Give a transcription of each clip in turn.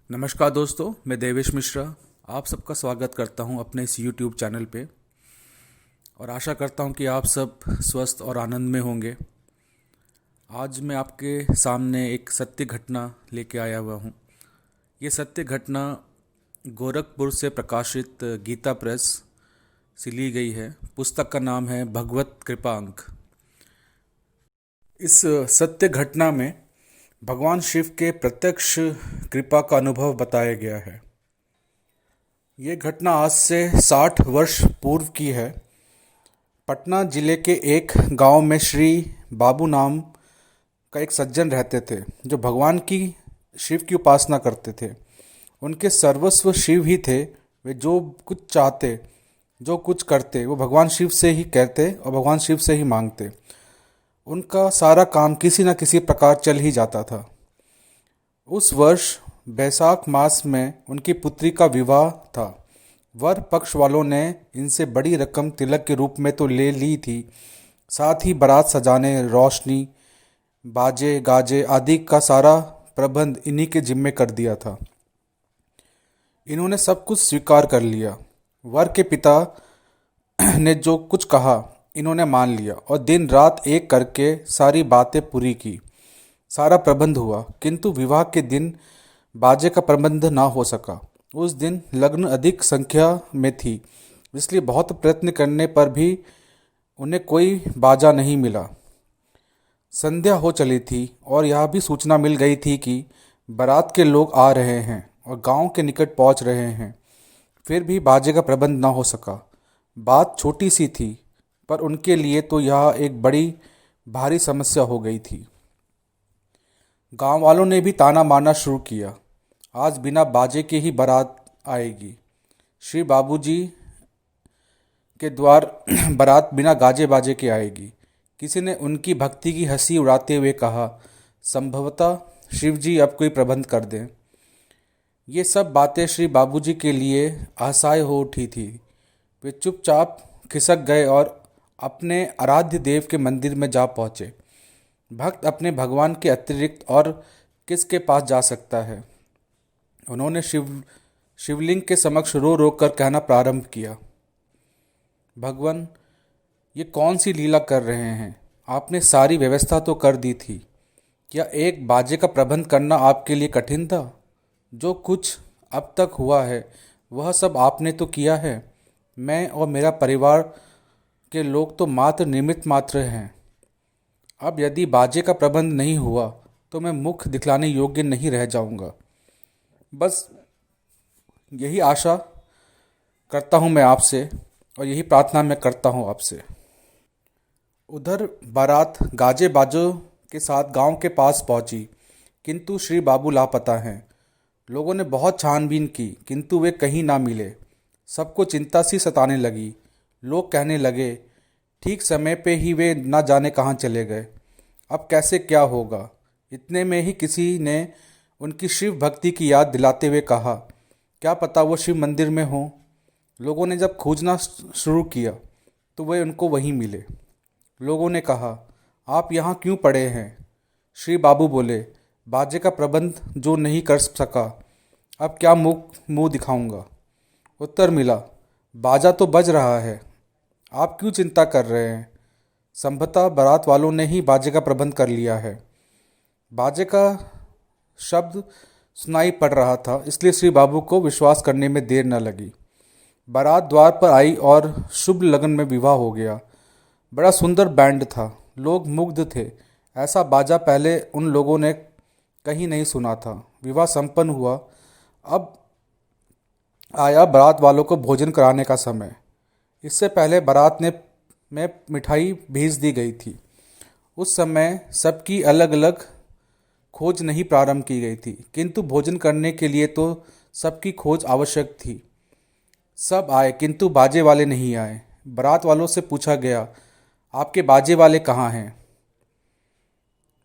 नमस्कार दोस्तों, मैं देवेश मिश्रा आप सबका स्वागत करता हूं अपने इस YouTube चैनल पे। और आशा करता हूं कि आप सब स्वस्थ और आनंद में होंगे। आज मैं आपके सामने एक सत्य घटना लेके आया हुआ हूं। ये सत्य घटना गोरखपुर से प्रकाशित गीता प्रेस से ली गई है। पुस्तक का नाम है भगवत कृपांक। इस सत्य घटना में भगवान शिव के प्रत्यक्ष कृपा का अनुभव बताया गया है। ये घटना आज से 60 वर्ष पूर्व की है। पटना जिले के एक गांव में श्री बाबू नाम का एक सज्जन रहते थे, जो भगवान की शिव की उपासना करते थे। उनके सर्वस्व शिव ही थे। वे जो कुछ चाहते, जो कुछ करते, वो भगवान शिव से ही कहते और भगवान शिव से ही मांगते। उनका सारा काम किसी न किसी प्रकार चल ही जाता था। उस वर्ष बैसाख मास में उनकी पुत्री का विवाह था। वर पक्ष वालों ने इनसे बड़ी रकम तिलक के रूप में तो ले ली थी, साथ ही बारात सजाने, रोशनी, बाजे गाजे आदि का सारा प्रबंध इन्हीं के जिम्मे कर दिया था। इन्होंने सब कुछ स्वीकार कर लिया। वर के पिता ने जो कुछ कहा इन्होंने मान लिया और दिन रात एक करके सारी बातें पूरी की। सारा प्रबंध हुआ, किंतु विवाह के दिन बाजे का प्रबंध ना हो सका। उस दिन लग्न अधिक संख्या में थी, इसलिए बहुत प्रयत्न करने पर भी उन्हें कोई बाजा नहीं मिला। संध्या हो चली थी और यह भी सूचना मिल गई थी कि बारात के लोग आ रहे हैं और गांव के निकट पहुंच रहे हैं। फिर भी बाजे का प्रबंध ना हो सका। बात छोटी सी थी, पर उनके लिए तो यह एक बड़ी भारी समस्या हो गई थी। गांव वालों ने भी ताना मारना शुरू किया, आज बिना बाजे के ही बारात आएगी। श्री बाबूजी के द्वार बारात बिना गाजे बाजे के आएगी। किसी ने उनकी भक्ति की हंसी उड़ाते हुए कहा, संभवतः शिव जी अब कोई प्रबंध कर दें। ये सब बातें श्री बाबूजी के लिए असहाय हो उठी थी। वे चुपचाप खिसक गए और अपने आराध्य देव के मंदिर में जा पहुँचे। भक्त अपने भगवान के अतिरिक्त और किसके पास जा सकता है। उन्होंने शिवलिंग के समक्ष रो रो कर कहना प्रारंभ किया, भगवान, ये कौन सी लीला कर रहे हैं। आपने सारी व्यवस्था तो कर दी थी, क्या एक बाजे का प्रबंध करना आपके लिए कठिन था। जो कुछ अब तक हुआ है वह सब आपने तो किया है। मैं और मेरा परिवार के लोग तो मात्र निमित्त मात्र हैं। अब यदि बाजे का प्रबंध नहीं हुआ तो मैं मुख दिखलाने योग्य नहीं रह जाऊंगा। बस यही आशा करता हूं मैं आपसे और यही प्रार्थना मैं करता हूं आपसे। उधर बारात गाजे बाजों के साथ गांव के पास पहुंची, किंतु श्री बाबू लापता हैं। लोगों ने बहुत छानबीन की, किंतु वे कहीं ना मिले। सबको चिंता सी सताने लगी। लोग कहने लगे, ठीक समय पे ही वे ना जाने कहाँ चले गए। अब कैसे क्या होगा। इतने में ही किसी ने उनकी शिव भक्ति की याद दिलाते हुए कहा, क्या पता वो शिव मंदिर में हो। लोगों ने जब खोजना शुरू किया तो वे उनको वहीं मिले। लोगों ने कहा, आप यहाँ क्यों पड़े हैं। श्री बाबू बोले, बाजे का प्रबंध जो नहीं कर सका, अब क्या मुंह दिखाऊंगा। उत्तर मिला, बाजा तो बज रहा है, आप क्यों चिंता कर रहे हैं। संभवतः बारात वालों ने ही बाजे का प्रबंध कर लिया है। बाजे का शब्द सुनाई पड़ रहा था, इसलिए श्री बाबू को विश्वास करने में देर न लगी। बारात द्वार पर आई और शुभ लगन में विवाह हो गया। बड़ा सुंदर बैंड था, लोग मुग्ध थे। ऐसा बाजा पहले उन लोगों ने कहीं नहीं सुना था। विवाह संपन्न हुआ। अब आया बारात वालों को भोजन कराने का समय। इससे पहले बारात में मिठाई भेज दी गई थी। उस समय सबकी अलग अलग खोज नहीं प्रारंभ की गई थी, किंतु भोजन करने के लिए तो सबकी खोज आवश्यक थी। सब आए, किंतु बाजे वाले नहीं आए। बारात वालों से पूछा गया, आपके बाजे वाले कहाँ हैं।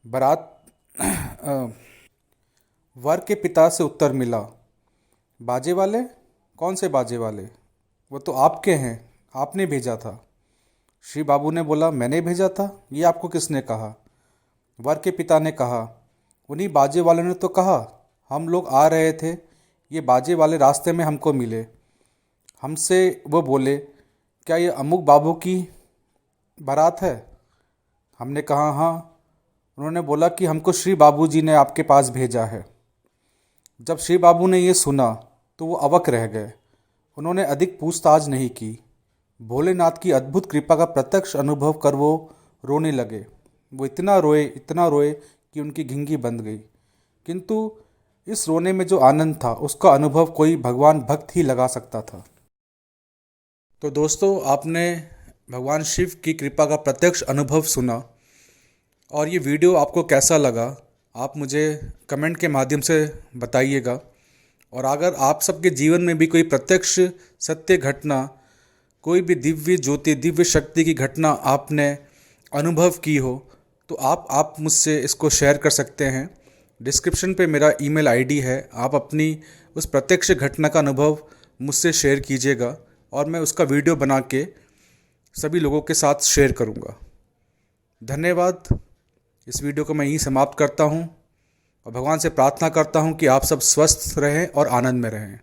बारात वर के पिता से उत्तर मिला, बाजे वाले? कौन से बाजे वाले? वो तो आपके हैं, आपने भेजा था। श्री बाबू ने बोला, मैंने भेजा था? ये आपको किसने कहा। वर के पिता ने कहा, उन्हीं बाजे वालों ने तो कहा। हम लोग आ रहे थे, ये बाजे वाले रास्ते में हमको मिले। हमसे वो बोले, क्या ये अमुक बाबू की बारात है? हमने कहा हाँ। उन्होंने बोला कि हमको श्री बाबू जी ने आपके पास भेजा है। जब श्री बाबू ने ये सुना तो वो अवक रह गए। उन्होंने अधिक पूछताछ नहीं की। भोलेनाथ की अद्भुत कृपा का प्रत्यक्ष अनुभव कर वो रोने लगे। वो इतना रोए कि उनकी घिंगी बंद गई। किंतु इस रोने में जो आनंद था उसका अनुभव कोई भगवान भक्त ही लगा सकता था। तो दोस्तों, आपने भगवान शिव की कृपा का प्रत्यक्ष अनुभव सुना, और ये वीडियो आपको कैसा लगा आप मुझे कमेंट के माध्यम से बताइएगा। और अगर आप सबके जीवन में भी कोई प्रत्यक्ष सत्य घटना, कोई भी दिव्य ज्योति, दिव्य शक्ति की घटना आपने अनुभव की हो, तो आप मुझसे इसको शेयर कर सकते हैं। डिस्क्रिप्शन पे मेरा ईमेल आईडी है। आप अपनी उस प्रत्यक्ष घटना का अनुभव मुझसे शेयर कीजिएगा और मैं उसका वीडियो बना के सभी लोगों के साथ शेयर करूँगा। धन्यवाद। इस वीडियो को मैं यहीं समाप्त करता हूँ और भगवान से प्रार्थना करता हूँ कि आप सब स्वस्थ रहें और आनंद में रहें।